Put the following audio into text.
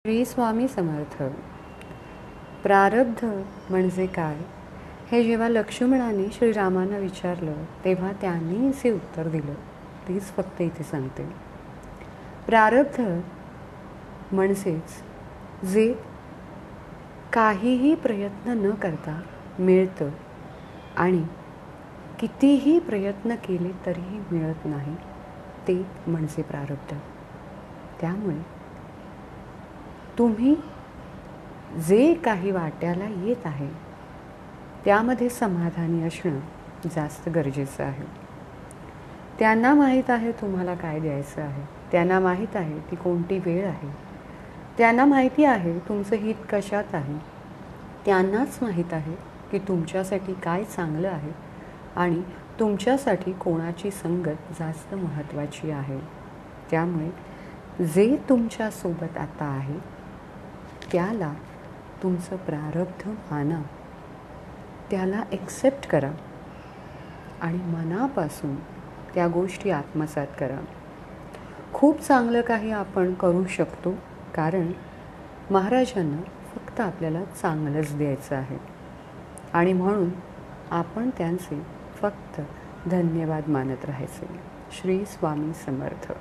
श्री स्वामी समर्थ. प्रारब्ध म्हणजे काय हे जेव्हा लक्ष्मणाने श्रीरामांना विचारलं तेव्हा त्यांनी असे उत्तर दिलं. तीच फक्त इथे सांगते. प्रारब्ध म्हणजेच जे काहीही प्रयत्न न करता मिळतं आणि कितीही प्रयत्न केले तरीही मिळत नाही, ते म्हणजे प्रारब्ध. त्यामुळे तुम्ही जे काही वाट्याला येत आहे त्यामध्ये समाधानी असणं जास्त गरजेचं आहे. त्यांना माहीत आहे तुम्हाला काय द्यायचं आहे, त्यांना माहीत आहे ती कोणती वेळ आहे, त्यांना माहिती आहे तुमचं हित कशात आहे, त्यांनाच माहीत आहे की तुमच्यासाठी काय चांगलं आहे आणि तुमच्यासाठी कोणाची संगत जास्त महत्त्वाची आहे. त्यामुळे जे तुमच्यासोबत आता आहे त्याला तुमचं प्रारब्ध माना, त्याला एक्सेप्ट करा आणि मनापासून त्या गोष्टी आत्मसात करा. खूप चांगलं काही आपण करू शकतो, कारण महाराजांना फक्त आपल्याला चांगलंच द्यायचं आहे आणि म्हणून आपण त्यांचे फक्त धन्यवाद मानत राहायचे. श्री स्वामी समर्थ.